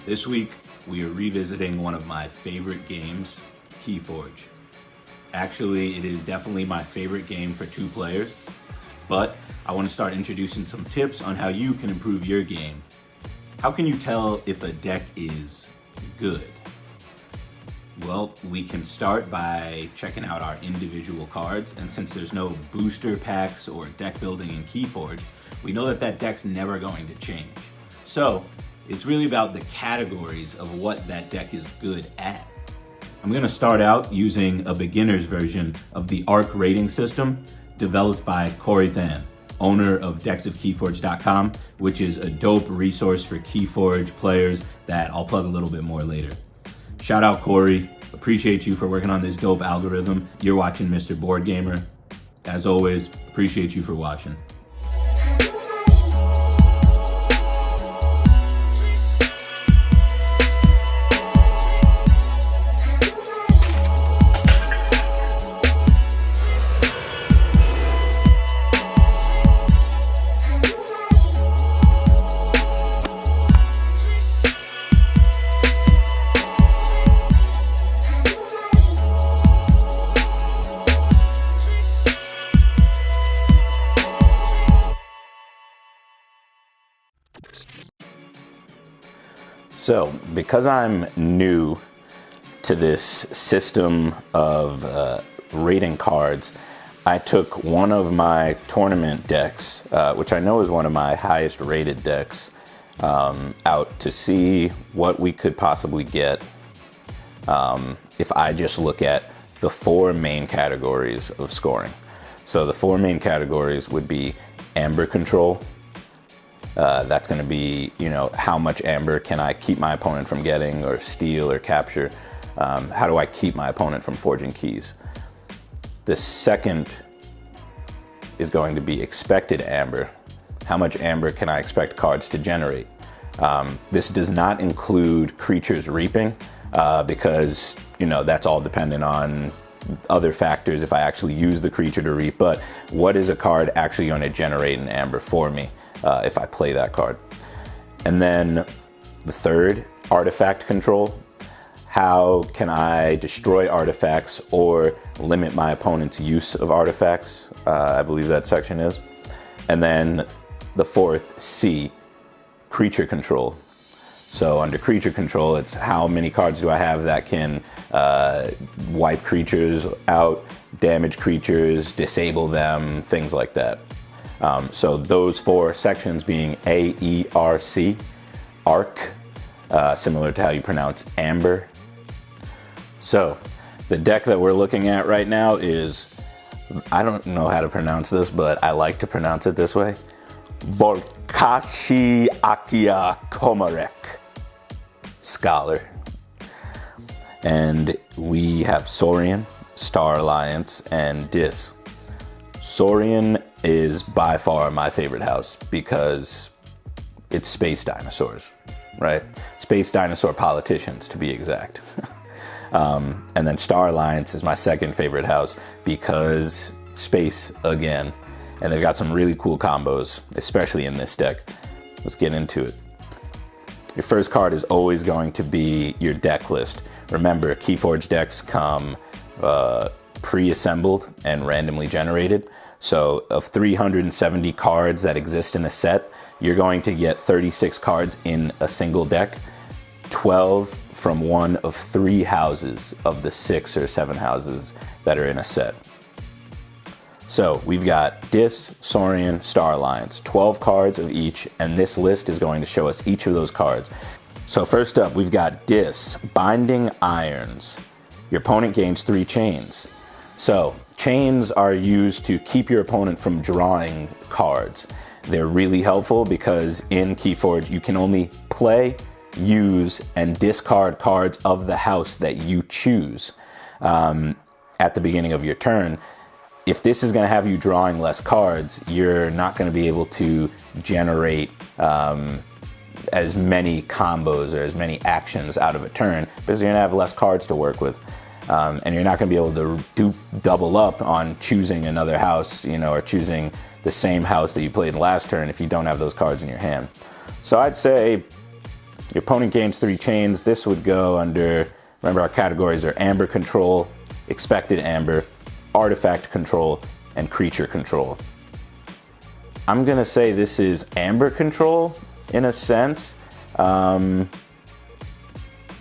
This week, we are revisiting one of my favorite games, Keyforge. Actually, it is definitely my favorite game for two players, but I want to start introducing some tips on how you can improve your game. How can you tell if a deck is good? Well, we can start by checking out our individual cards, and since there's no booster packs or deck building in Keyforge, we know that that deck's never going to change. So, it's really about the categories of what that deck is good at. I'm going to start out using a beginner's version of the AERC rating system developed by Corey Than, owner of DecksofKeyforge.com, which is a dope resource for Keyforge players that I'll plug a little bit more later. Shout out Corey, appreciate you for working on this dope algorithm. You're watching Mr. Board Gamer. As always, appreciate you for watching. So, because I'm new to this system of rating cards, I took one of my tournament decks, which I know is one of my highest rated decks, out to see what we could possibly get if I just look at the four main categories of scoring. So the four main categories would be amber control. That's going to be, how much amber can I keep my opponent from getting, or steal or capture? How do I keep my opponent from forging keys? The second is going to be expected amber. How much amber can I expect cards to generate? This does not include creatures reaping because, that's all dependent on other factors if I actually use the creature to reap, but what is a card actually going to generate an amber for me if I play that card? And then the third, artifact control. How can I destroy artifacts or limit my opponent's use of artifacts? I believe that section is. And then the fourth, C, creature control. So under creature control, it's how many cards do I have that can wipe creatures out, damage creatures, disable them, things like that. So those four sections being AERC, ARC, similar to how you pronounce amber. So the deck that we're looking at right now is, I don't know how to pronounce this, but I like to pronounce it this way. Volkashi Akia Komarek. Scholar. And we have Saurian, Star Alliance, and Dis. Saurian is by far my favorite house because it's space dinosaurs, right? Space dinosaur politicians, to be exact. And then Star Alliance is my second favorite house because space again. And they've got some really cool combos, especially in this deck. Let's get into it. Your first card is always going to be your deck list. Remember, Keyforge decks come pre-assembled and randomly generated. So of 370 cards that exist in a set, you're going to get 36 cards in a single deck, 12 from one of three houses of the 6 or 7 houses that are in a set. So we've got Dis, Saurian, Star Alliance, 12 cards of each, and this list is going to show us each of those cards. So first up, we've got Dis, Binding Irons. Your opponent gains 3 chains. So chains are used to keep your opponent from drawing cards. They're really helpful because in Keyforge, you can only play, use, and discard cards of the house that you choose at the beginning of your turn. If this is going to have you drawing less cards, you're not going to be able to generate as many combos or as many actions out of a turn because you're going to have less cards to work with. And you're not going to be able to double up on choosing another house, or choosing the same house that you played in last turn if you don't have those cards in your hand. So I'd say Your opponent gains 3 chains. This would go under, remember our categories are amber control, expected amber, artifact control, and creature control. I'm gonna say this is amber control in a sense.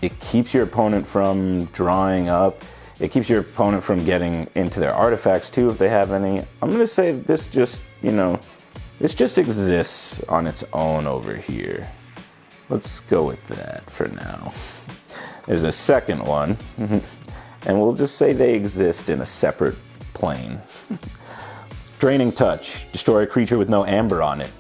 It keeps your opponent from drawing up. It keeps your opponent from getting into their artifacts too if they have any. I'm gonna say this just, this just exists on its own over here. Let's go with that for now. There's a second one, and we'll just say they exist in a separate plane. Draining Touch, destroy a creature with no amber on it.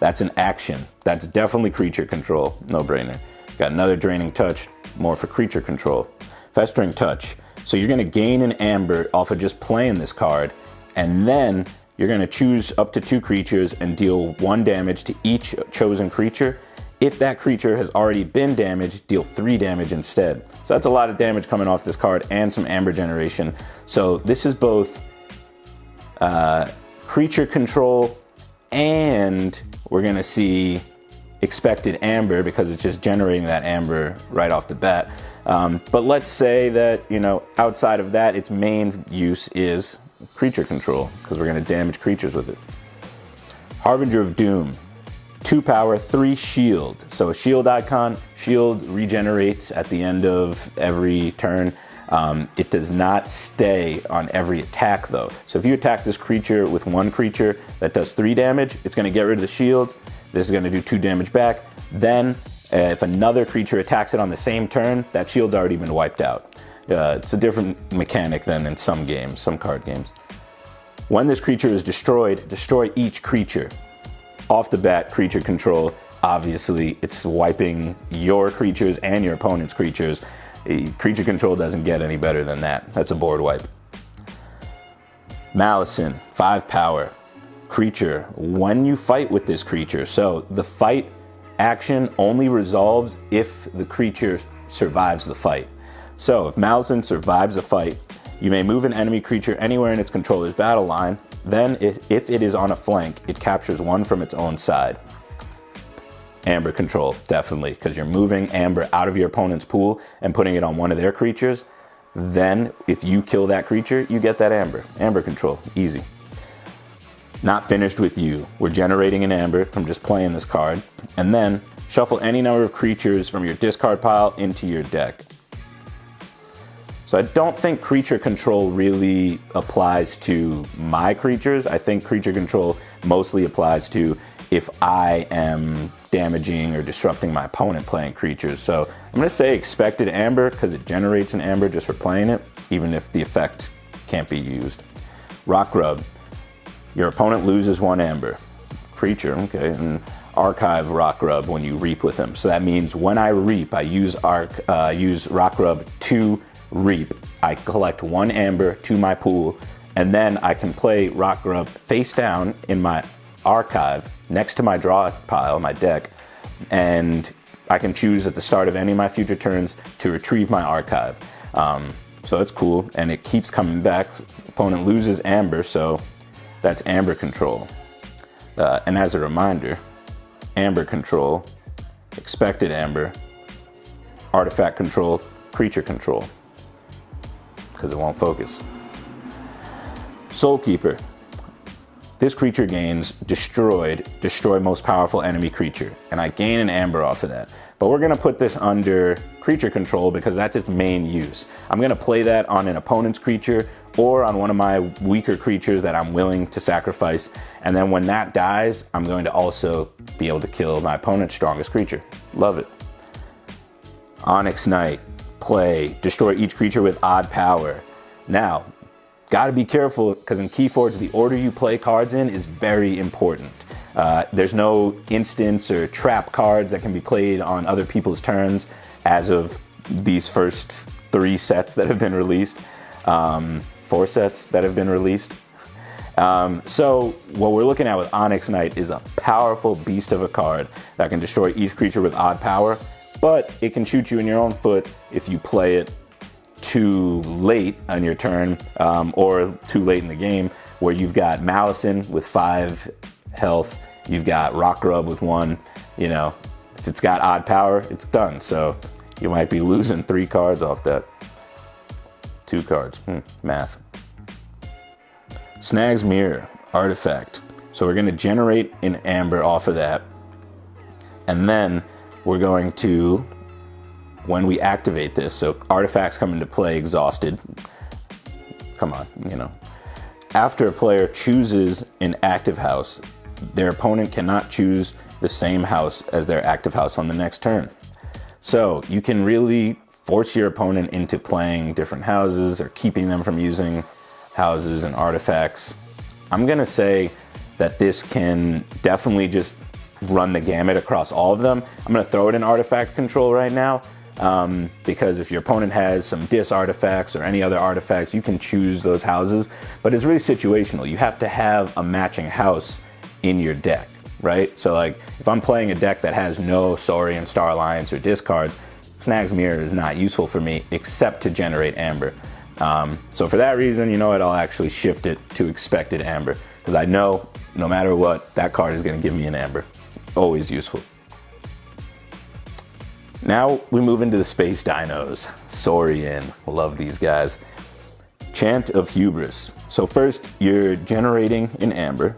That's an action. That's definitely creature control, no brainer. Got another Draining Touch, more for creature control. Festering Touch, so you're gonna gain an amber off of just playing this card, and then you're gonna choose up to 2 creatures and deal 1 damage to each chosen creature. If that creature has already been damaged, deal 3 damage instead. So that's a lot of damage coming off this card and some amber generation. So this is both creature control, and we're gonna see expected amber because it's just generating that amber right off the bat. But let's say that, outside of that, its main use is creature control because we're gonna damage creatures with it. Harbinger of Doom. 2 power, 3 shield. So a shield icon, shield regenerates at the end of every turn. It does not stay on every attack though. So if you attack this creature with 1 creature that does 3 damage, it's gonna get rid of the shield. This is gonna do 2 damage back. Then if another creature attacks it on the same turn, that shield's already been wiped out. It's a different mechanic than in some games, some card games. When this creature is destroyed, destroy each creature. Off the bat, creature control, obviously it's wiping your creatures and your opponent's creatures. Creature control doesn't get any better than that. That's a board wipe. Malison, 5 power. Creature, when you fight with this creature, so the fight action only resolves if the creature survives the fight. So if Malison survives a fight, you may move an enemy creature anywhere in its controller's battle line. Then, if it is on a flank, it captures 1 from its own side. Amber control, definitely, because you're moving amber out of your opponent's pool and putting it on one of their creatures. Then, if you kill that creature, you get that amber. Amber control, easy. Not finished with you. We're generating an amber from just playing this card. And then, shuffle any number of creatures from your discard pile into your deck. So I don't think creature control really applies to my creatures. I think creature control mostly applies to if I am damaging or disrupting my opponent playing creatures. So I'm gonna say expected amber because it generates an amber just for playing it, even if the effect can't be used. Rock Rub, your opponent loses 1 amber. Creature, okay, and archive Rock Rub when you reap with him. So that means when I reap, I use Rock Rub to reap. I collect 1 amber to my pool, and then I can play Rock Rub face down in my archive next to my draw pile, my deck, and I can choose at the start of any of my future turns to retrieve my archive. So it's cool, and it keeps coming back. Opponent loses amber, so that's amber control. And as a reminder, amber control, expected amber, artifact control, creature control, because it won't focus. Soulkeeper. This creature gains destroy most powerful enemy creature, and I gain an amber off of that. But we're gonna put this under creature control because that's its main use. I'm gonna play that on an opponent's creature or on one of my weaker creatures that I'm willing to sacrifice. And then when that dies, I'm going to also be able to kill my opponent's strongest creature. Love it. Onyx Knight. Play, destroy each creature with odd power. Now, gotta be careful because in Keyforge, the order you play cards in is very important. There's no instance or trap cards that can be played on other people's turns as of these first 3 sets that have been released, 4 sets that have been released. So what we're looking at with Onyx Knight is a powerful beast of a card that can destroy each creature with odd power, but it can shoot you in your own foot if you play it too late on your turn, or too late in the game, where you've got Malison with 5 health, you've got Rock Rub with 1, If it's got odd power, it's done. So you might be losing 3 cards off that. 2 cards, math. Snag's Mirror, artifact. So we're gonna generate an amber off of that. And then we're going to, when we activate this, so artifacts come into play exhausted. Come on, you know. After a player chooses an active house, their opponent cannot choose the same house as their active house on the next turn. So you can really force your opponent into playing different houses or keeping them from using houses and artifacts. I'm gonna say that this can definitely just run the gamut across all of them. I'm gonna throw it in artifact control right now, because if your opponent has some dis artifacts or any other artifacts, you can choose those houses, but it's really situational. You have to have a matching house in your deck, right? So like if I'm playing a deck that has no Saurian, Star Alliance, or discards, Snag's Mirror is not useful for me except to generate amber. So for that reason, you know what, I'll actually shift it to expected amber, because I know no matter what, that card is gonna give me an amber. Always useful. Now we move into the space dinos. Saurian, love these guys. Chant of Hubris. So first you're generating an amber,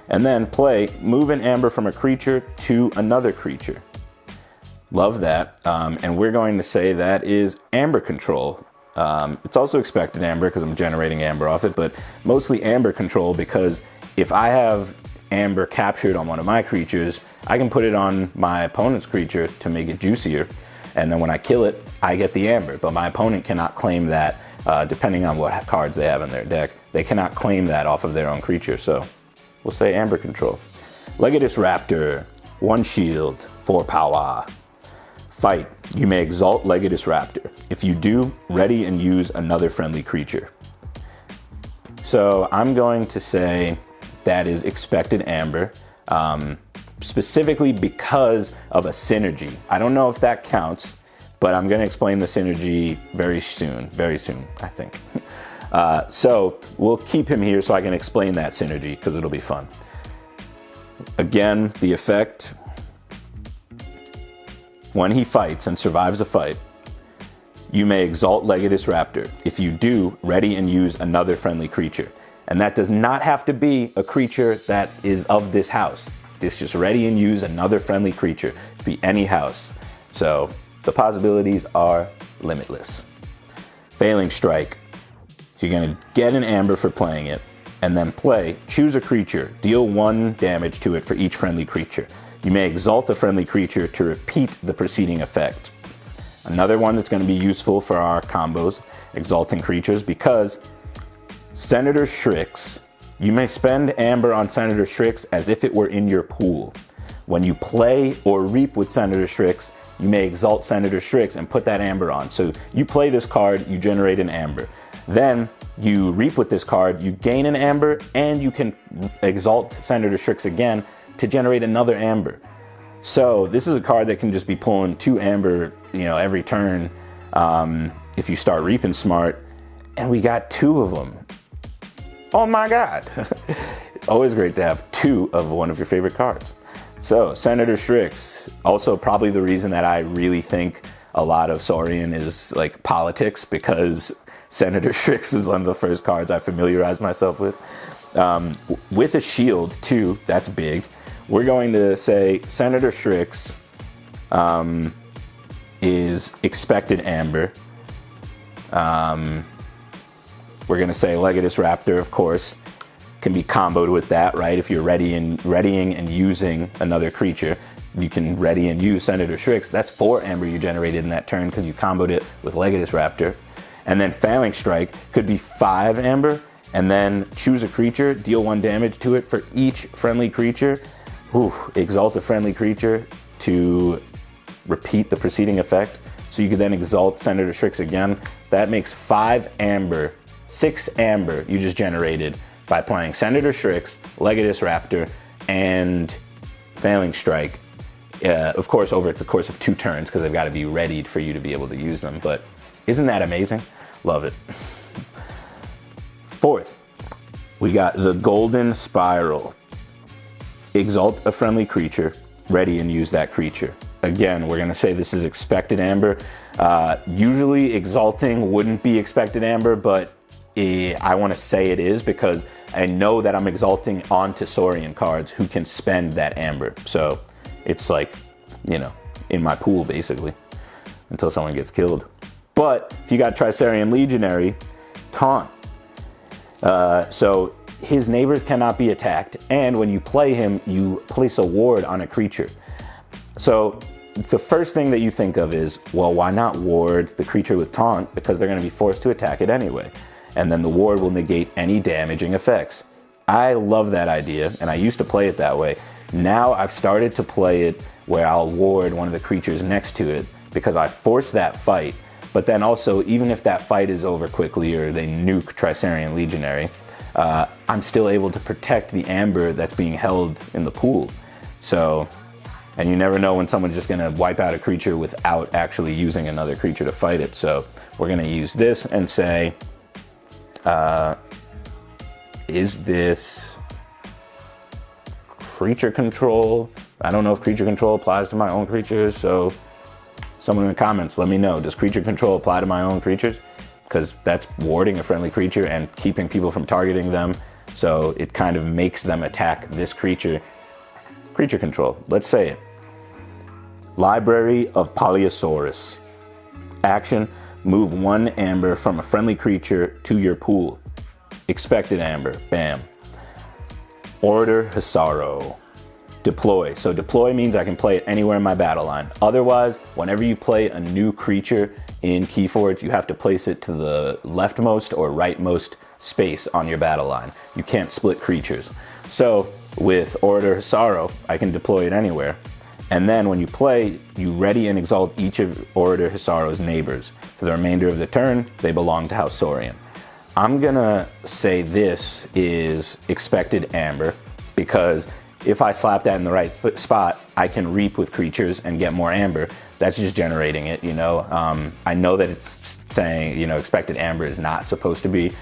and then play, move an amber from a creature to another creature. Love that. And we're going to say that is amber control. It's also expected amber because I'm generating amber off it, but mostly amber control because if I have amber captured on one of my creatures, I can put it on my opponent's creature to make it juicier. And then when I kill it, I get the amber, but my opponent cannot claim that, depending on what cards they have in their deck. They cannot claim that off of their own creature. So we'll say amber control. Legatus Raptor, 1 shield, 4 power. Fight. You may exalt Legatus Raptor. If you do, ready and use another friendly creature. So I'm going to say that is expected amber, specifically because of a synergy. I don't know if that counts, but I'm going to explain the synergy very soon, I think. So we'll keep him here so I can explain that synergy because it'll be fun. Again, the effect. When he fights and survives a fight, you may exalt Legatus Raptor. If you do, ready and use another friendly creature. And that does not have to be a creature that is of this house. It's just ready and use another friendly creature. It could be any house. So the possibilities are limitless. Failing Strike. So you're gonna get an amber for playing it, and then play, choose a creature, deal 1 damage to it for each friendly creature. You may exalt a friendly creature to repeat the preceding effect. Another one that's going to be useful for our combos, exalting creatures, because Senator Shrix, you may spend amber on Senator Shrix as if it were in your pool. When you play or reap with Senator Shrix, you may exalt Senator Shrix and put that amber on. So you play this card, you generate an amber. Then you reap with this card, you gain an amber, and you can exalt Senator Shrix again to generate another amber. So this is a card that can just be pulling 2 amber, every turn, if you start reaping smart, and we got 2 of them. Oh my God. It's always great to have 2 of one of your favorite cards. So Senator Shrix, also probably the reason that I really think a lot of Saurian is like politics, because Senator Shrix is one of the first cards I familiarized myself with. With a shield too, that's big. We're going to say Senator Shrix is expected amber. We're going to say Legatus Raptor, of course, can be comboed with that, right? If you're readying and using another creature, you can ready and use Senator Shrix. That's 4 amber you generated in that turn because you comboed it with Legatus Raptor. And then Failing Strike could be 5 amber, and then choose a creature, deal 1 damage to it for each friendly creature. Exalt a friendly creature to repeat the preceding effect. So you could then exalt Senator Shrix again. That makes 5 amber, 6 amber you just generated by playing Senator Shrix, Legatus Raptor, and Failing Strike. Of course, over the course of 2 turns, because they've got to be readied for you to be able to use them. But isn't that amazing? Love it. 4th, we got the Golden Spiral. Exalt a friendly creature, ready and use that creature. again, we're gonna say this is expected amber. Usually exalting wouldn't be expected amber, but I wanna say it is because I know that I'm exalting onto Saurian cards who can spend that amber. So it's like, you know, in my pool basically, until someone gets killed. But if you got Tricerian Legionary, taunt. So his neighbors cannot be attacked, and when you play him, you place a ward on a creature. So the first thing that you think of is, well, why not ward the creature with taunt? Because they're going to be forced to attack it anyway. And then the ward will negate any damaging effects. I love that idea, and I used to play it that way. Now I've started to play it where I'll ward one of the creatures next to it because I force that fight. But then also, even if that fight is over quickly or they nuke Tricerian Legionary, I'm still able to protect the amber that's being held in the pool. So, and you never know when someone's just gonna wipe out a creature without actually using another creature to fight it. So we're gonna use this and say, is this creature control? I don't know if creature control applies to my own creatures, so someone in the comments, let me know. Does creature control apply to my own creatures? Because that's warding a friendly creature and keeping people from targeting them. So it kind of makes them attack this creature. Creature control, let's say it. Library of Polyosaurus. Action, move 1 amber from a friendly creature to your pool. Expected amber, bam. Order Hisaro. Deploy. So deploy means I can play it anywhere in my battle line. Otherwise, whenever you play a new creature in Keyforge, you have to place it to the leftmost or rightmost space on your battle line. You can't split creatures. So with Order Hisaro, I can deploy it anywhere. And then when you play, you ready and exalt each of Order Hisaro's neighbors. For the remainder of the turn, they belong to House Saurian. I'm gonna say this is expected amber because if I slap that in the right spot, I can reap with creatures and get more amber. That's just generating it, you know. I know that it's saying, you know, expected amber is not supposed to be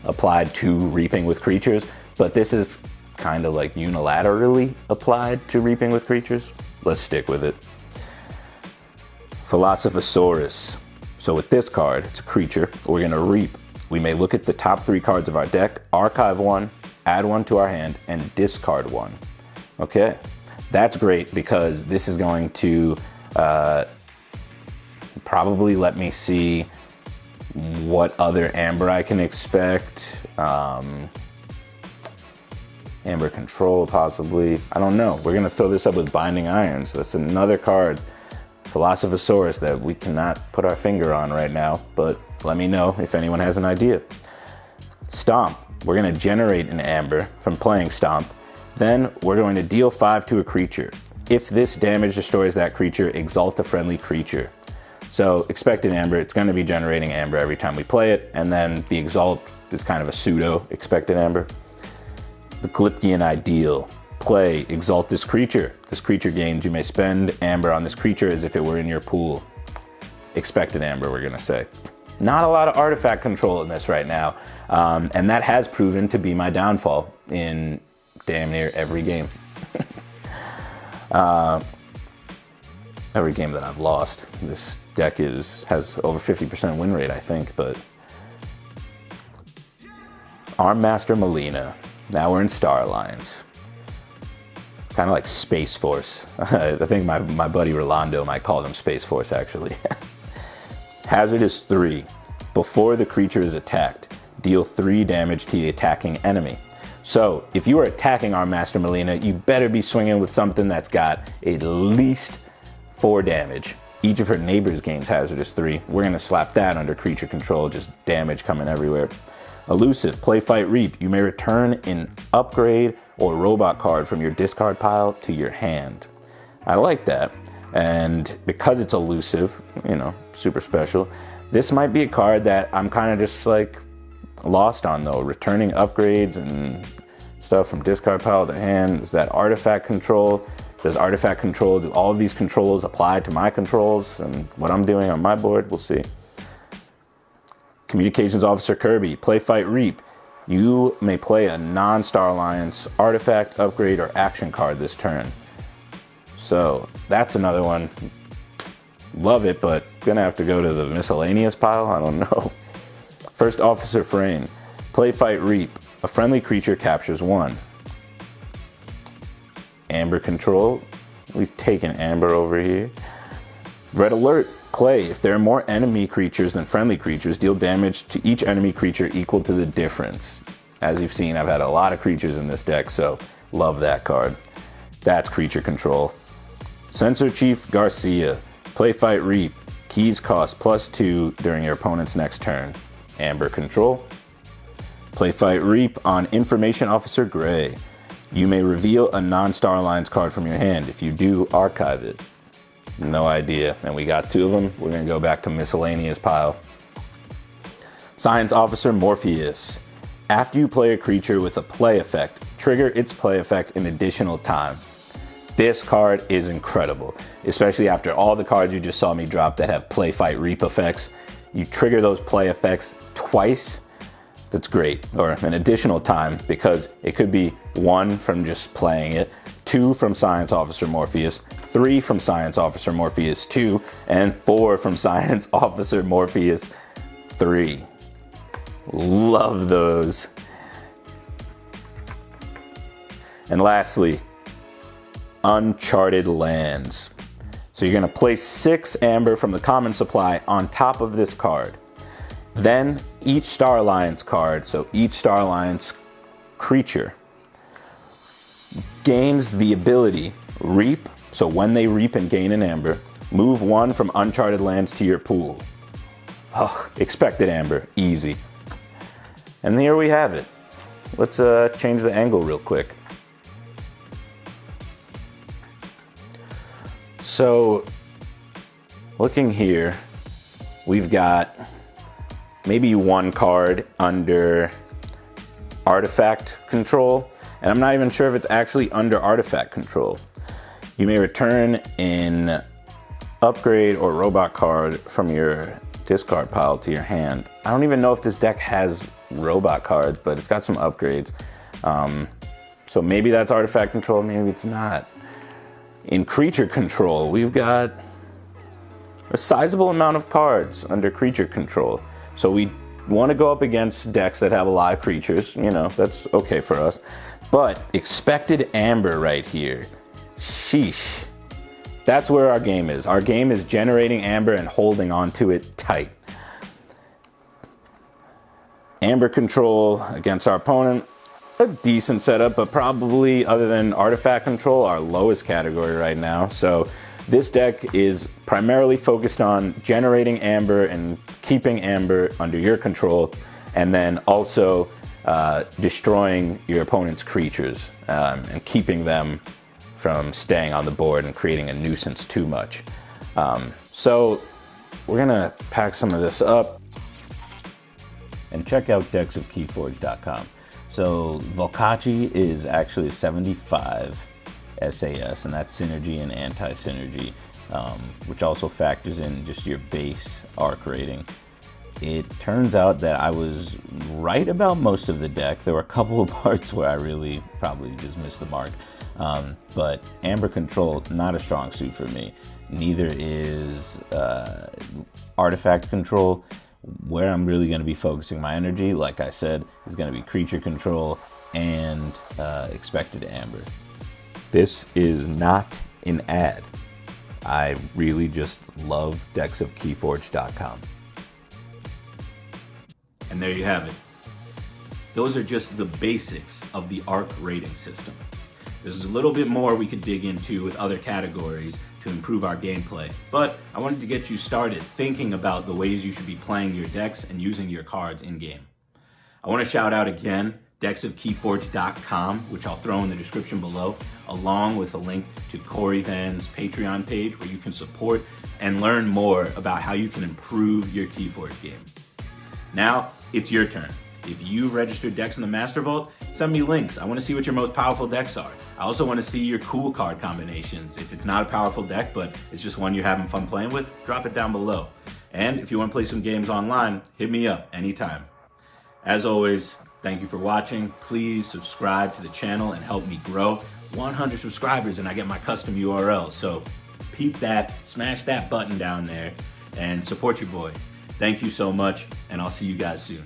applied to reaping with creatures, but this is kind of like unilaterally applied to reaping with creatures. Let's stick with it. Philosophosaurus. So with this card, it's a creature. We're gonna reap. We may look at the top 3 cards of our deck, archive 1, add 1 to our hand, and discard 1. Okay, that's great because this is going to probably let me see what other amber I can expect. Amber control possibly. I don't know. We're gonna throw this up with Binding Irons. That's another card, Philosophosaurus, that we cannot put our finger on right now, but let me know if anyone has an idea. Stomp. We're gonna generate an amber from playing Stomp. Then we're going to deal 5 to a creature. If this damage destroys that creature, exalt a friendly creature. So expected amber, it's going to be generating amber every time we play it, and then the exalt is kind of a pseudo expected amber. The Glypkian Ideal. Play, exalt this creature. This creature gains, you may spend amber on this creature as if it were in your pool. Expected amber, we're gonna say. Not a lot of artifact control in this right now, and that has proven to be my downfall in damn near every game. Every game that I've lost. This deck has over 50% win rate, I think, but Armmaster Melina. Now we're in Star Alliance. Kind of like Space Force. I think my buddy Rolando might call them Space Force, actually. Hazard is 3. Before the creature is attacked, deal 3 damage to the attacking enemy. So if you are attacking Armmaster Melina, you better be swinging with something that's got at least 4 damage. Each of her neighbors gains hazardous 3. We're gonna slap that under creature control, just damage coming everywhere. Elusive, play, fight, reap. You may return an upgrade or robot card from your discard pile to your hand. I like that. And because it's elusive, you know, super special, this might be a card that I'm kind of just like lost on though. Returning upgrades and stuff from discard pile to hand. Is that artifact control? Does artifact control, do all of these controls apply to my controls and what I'm doing on my board? We'll see. Communications Officer Kirby, play, fight, reap. You may play a non-Star Alliance artifact, upgrade, or action card this turn. So That's another one. Love it, but gonna have to go to the miscellaneous pile. I don't know. First Officer Frame. Play, Fight, Reap. A friendly creature captures 1. Amber Control. We've taken Amber over here. Red Alert. Play. If there are more enemy creatures than friendly creatures, deal damage to each enemy creature equal to the difference. As you've seen, I've had a lot of creatures in this deck, so love that card. That's creature control. Sensor Chief Garcia. Play, Fight, Reap. Keys cost +2 during your opponent's next turn. Amber Control. Play, Fight, Reap on Information Officer Gray. You may reveal a non-Star Alliance card from your hand. If you do, archive it. No idea. And we got 2 of them. We're going to go back to miscellaneous pile. Science Officer Morpheus. After you play a creature with a play effect, trigger its play effect an additional time. This card is incredible, especially after all the cards you just saw me drop that have play, fight, reap effects. You trigger those play effects twice. That's great. Or an additional time, because it could be 1 from just playing it, 2 from Science Officer Morpheus, 3 from Science Officer Morpheus 2, and 4 from Science Officer Morpheus 3. Love those. And lastly, Uncharted Lands. So you're going to place 6 Amber from the common supply on top of this card. Then each Star Alliance card, so each Star Alliance creature, gains the ability Reap. So when they reap and gain an Amber, move 1 from Uncharted Lands to your pool. Oh, expected Amber, easy. And here we have it. Let's change the angle real quick. So looking here, we've got maybe 1 card under artifact control, and I'm not even sure if it's actually under artifact control. You may return an upgrade or robot card from your discard pile to your hand. I don't even know if this deck has robot cards, but it's got some upgrades. So maybe that's artifact control, maybe it's not. In creature control, we've got a sizable amount of cards under creature control. So we want to go up against decks that have a lot of creatures, you know, that's okay for us. But expected Amber right here, sheesh. That's where our game is. Our game is generating Amber and holding on to it tight. Amber control against our opponent, a decent setup, but probably, other than artifact control, our lowest category right now. So this deck is primarily focused on generating Amber and keeping Amber under your control, and then also destroying your opponent's creatures and keeping them from staying on the board and creating a nuisance too much. So we're gonna pack some of this up and check out decksofkeyforge.com. So Volkachi is actually 75 SAS, and that's synergy and anti-synergy, which also factors in just your base ARC rating. It turns out that I was right about most of the deck. There were a couple of parts where I really probably just missed the mark. But Amber Control, not a strong suit for me. Neither is Artifact Control. Where I'm really going to be focusing my energy, like I said, is going to be Creature Control and Expected Amber. This is not an ad. I really just love decksofkeyforge.com. And there you have it. Those are just the basics of the ARC rating system. There's a little bit more we could dig into with other categories to improve our gameplay, but I wanted to get you started thinking about the ways you should be playing your decks and using your cards in-game. I want to shout out again decksofkeyforge.com, which I'll throw in the description below, along with a link to Corey Van's Patreon page where you can support and learn more about how you can improve your Keyforge game. Now, it's your turn. If you've registered decks in the Master Vault, send me links. I want to see what your most powerful decks are. I also want to see your cool card combinations. If it's not a powerful deck, but it's just one you're having fun playing with, drop it down below. And if you want to play some games online, hit me up anytime. As always, thank you for watching. Please subscribe to the channel and help me grow. 100 subscribers and I get my custom URL. So peep that, smash that button down there, and support your boy. Thank you so much, and I'll see you guys soon.